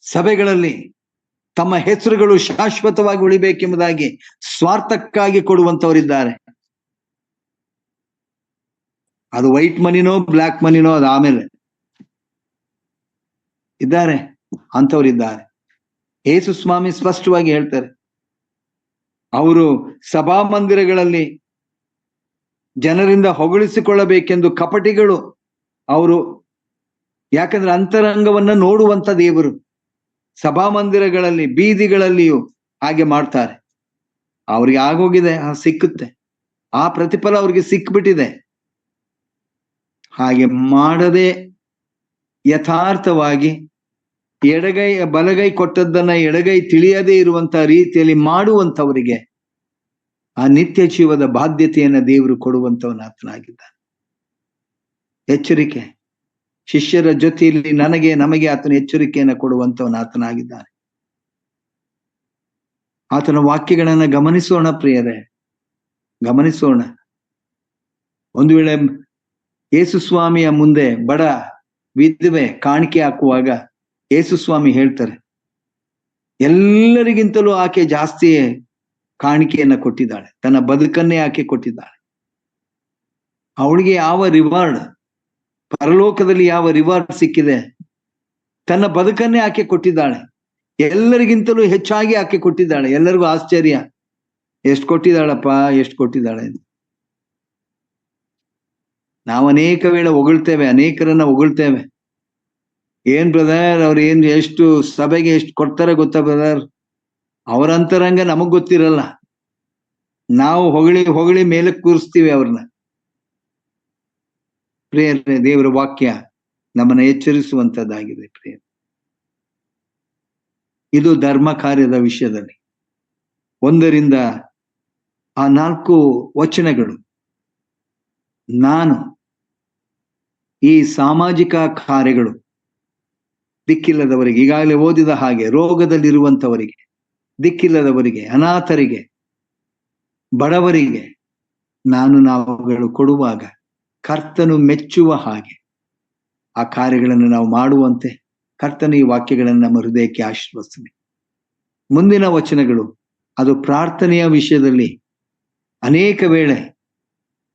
ಸಭೆಗಳಲ್ಲಿ ತಮ್ಮ ಹೆಸರುಗಳು ಶಾಶ್ವತವಾಗಿ ಉಳಿಬೇಕೆಂಬುದಾಗಿ ಸ್ವಾರ್ಥಕ್ಕಾಗಿ ಕೊಡುವಂತವರಿದ್ದಾರೆ. ಅದು ವೈಟ್ ಮನಿನೋ ಬ್ಲ್ಯಾಕ್ ಮನಿನೋ ಅದು ಆಮೇಲೆ ಇದ್ದಾರೆ, ಅಂತವರಿದ್ದಾರೆ. ಯೇಸುಸ್ವಾಮಿ ಸ್ಪಷ್ಟವಾಗಿ ಹೇಳ್ತಾರೆ, ಅವರು ಸಭಾಮಂದಿರಗಳಲ್ಲಿ ಜನರಿಂದ ಹೊಗಳಿಸಿಕೊಳ್ಳಬೇಕೆಂದು ಕಪಟಿಗಳು ಅವರು. ಯಾಕಂದ್ರೆ ಅಂತರಂಗವನ್ನ ನೋಡುವಂತ ದೇವರು ಸಭಾಮಂದಿರಗಳಲ್ಲಿ ಬೀದಿಗಳಲ್ಲಿಯೂ ಹಾಗೆ ಮಾಡ್ತಾರೆ. ಅವ್ರಿಗೆ ಆಗೋಗಿದೆ, ಸಿಕ್ಕುತ್ತೆ, ಆ ಪ್ರತಿಫಲ ಅವ್ರಿಗೆ ಸಿಕ್ಬಿಟ್ಟಿದೆ. ಹಾಗೆ ಮಾಡದೆ ಯಥಾರ್ಥವಾಗಿ ಬಲಗೈ ಕೊಟ್ಟದ್ದನ್ನ ಎಡಗೈ ತಿಳಿಯದೇ ಇರುವಂತ ರೀತಿಯಲ್ಲಿ ಮಾಡುವಂತವರಿಗೆ ಆ ನಿತ್ಯ ಜೀವದ ಬಾಧ್ಯತೆಯನ್ನ ದೇವರು ಕೊಡುವಂತವನಾತನಾಗಿದ್ದಾನೆ. ಎಚ್ಚರಿಕೆ, ಶಿಷ್ಯರ ಜೊತೆಯಲ್ಲಿ ನಮಗೆ ಆತನ ಎಚ್ಚರಿಕೆಯನ್ನು ಕೊಡುವಂತವನಾತನಾಗಿದ್ದಾನೆ. ಆತನ ವಾಕ್ಯಗಳನ್ನ ಗಮನಿಸೋಣ ಪ್ರಿಯರೇ, ಗಮನಿಸೋಣ. ಒಂದು ವೇಳೆ ಯೇಸುಸ್ವಾಮಿಯ ಮುಂದೆ ಬಡ ವಿಧವೆ ಕಾಣಿಕೆ ಹಾಕುವಾಗ ಯೇಸುಸ್ವಾಮಿ ಹೇಳ್ತಾರೆ, ಎಲ್ಲರಿಗಿಂತಲೂ ಆಕೆ ಜಾಸ್ತಿ ಕಾಣಿಕೆಯನ್ನ ಕೊಟ್ಟಿದ್ದಾಳೆ, ತನ್ನ ಬದುಕನ್ನೇ ಆಕೆ ಕೊಟ್ಟಿದ್ದಾಳೆ. ಅವಳಿಗೆ ಯಾವ ರಿವಾರ್ಡ್, ಪರಲೋಕದಲ್ಲಿ ಯಾವ ರಿವಾರ್ಡ್ ಸಿಕ್ಕಿದೆ? ತನ್ನ ಬದುಕನ್ನೇ ಆಕೆ ಕೊಟ್ಟಿದ್ದಾಳೆ. ಎಲ್ಲರಿಗಿಂತಲೂ ಹೆಚ್ಚಾಗಿ ಆಕೆ ಕೊಟ್ಟಿದ್ದಾಳೆ. ಎಲ್ಲರಿಗೂ ಆಶ್ಚರ್ಯ, ಎಷ್ಟು ಕೊಟ್ಟಿದ್ದಾಳಪ್ಪ, ಎಷ್ಟು ಕೊಟ್ಟಿದ್ದಾಳೆ. ನಾವು ಅನೇಕ ವೇಳೆ ಹೊಗಳ್ತೇವೆ, ಅನೇಕರನ್ನ ಹೊಗಳ್ತೇವೆ. ಏನ್ ಬ್ರದರ್ ಅವ್ರು ಏನ್ ಎಷ್ಟು ಸಭೆಗೆ ಎಷ್ಟು ಕೊಡ್ತಾರೆ ಗೊತ್ತಾ ಬ್ರದರ್? ಅವರ ಅಂತರಂಗ ನಮಗ್ ಗೊತ್ತಿರಲ್ಲ. ನಾವು ಹೊಗಳಿ ಹೊಗಳಿ ಮೇಲಕ್ಕೆ ಕೂರಿಸ್ತೀವಿ ಅವ್ರನ್ನ. ಪ್ರಿಯರೇ, ದೇವರ ವಾಕ್ಯ ನಮ್ಮನ್ನ ಎಚ್ಚರಿಸುವಂತದ್ದಾಗಿದೆ ಪ್ರಿಯರೇ. ಇದು ಧರ್ಮ ಕಾರ್ಯದ ವಿಷಯದಲ್ಲಿ 1ರಿಂದ 4 ವಚನಗಳು. ನಾನು ಈ ಸಾಮಾಜಿಕ ಕಾರ್ಯಗಳು ದಿಕ್ಕಿಲ್ಲದವರಿಗೆ, ಈಗಾಗಲೇ ಓದಿದ ಹಾಗೆ, ರೋಗದಲ್ಲಿರುವಂತವರಿಗೆ, ದಿಕ್ಕಿಲ್ಲದವರಿಗೆ, ಅನಾಥರಿಗೆ, ಬಡವರಿಗೆ ನಾವುಗಳು ಕೊಡುವಾಗ ಕರ್ತನು ಮೆಚ್ಚುವ ಹಾಗೆ ಆ ಕಾರ್ಯಗಳನ್ನು ನಾವು ಮಾಡುವಂತೆ ಕರ್ತನ ಈ ವಾಕ್ಯಗಳನ್ನು ನಮ್ಮ ಹೃದಯಕ್ಕೆ ಆಶೀರ್ವದಿಸಲಿ. ಮುಂದಿನ ವಚನಗಳು ಅದು ಪ್ರಾರ್ಥನೆಯ ವಿಷಯದಲ್ಲಿ. ಅನೇಕ ವೇಳೆ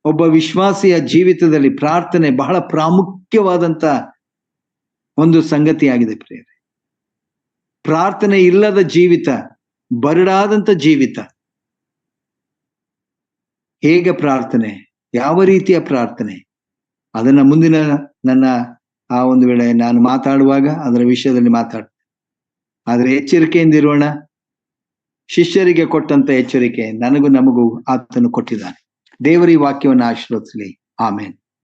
ಒಬ್ಬ ವಿಶ್ವಾಸಿಯ ಜೀವಿತದಲ್ಲಿ ಪ್ರಾರ್ಥನೆ ಬಹಳ ಪ್ರಾಮುಖ್ಯವಾದಂತ ಒಂದು ಸಂಗತಿಯಾಗಿದೆ ಪ್ರಿಯರೇ. ಪ್ರಾರ್ಥನೆ ಇಲ್ಲದ ಜೀವಿತ ಬರಡಾದಂತ ಜೀವಿತ. ಹೇಗೆ ಪ್ರಾರ್ಥನೆ, ಯಾವ ರೀತಿಯ ಪ್ರಾರ್ಥನೆ, ಅದನ್ನ ಮುಂದಿನ ನನ್ನ ಒಂದು ವೇಳೆ ನಾನು ಮಾತಾಡುವಾಗ ಅದರ ವಿಷಯದಲ್ಲಿ ಮಾತಾಡ್ತೇನೆ. ಆದ್ರೆ ಎಚ್ಚರಿಕೆಯಿಂದಿರೋಣ. ಶಿಷ್ಯರಿಗೆ ಕೊಟ್ಟಂತ ಎಚ್ಚರಿಕೆ ನಮಗೂ ಆತನು ಕೊಟ್ಟಿದ್ದಾನೆ. ದೇವರ ಈ ವಾಕ್ಯವನ್ನು ಆಶೀರ್ವದಿಸಲಿ. ಆಮೇನ್.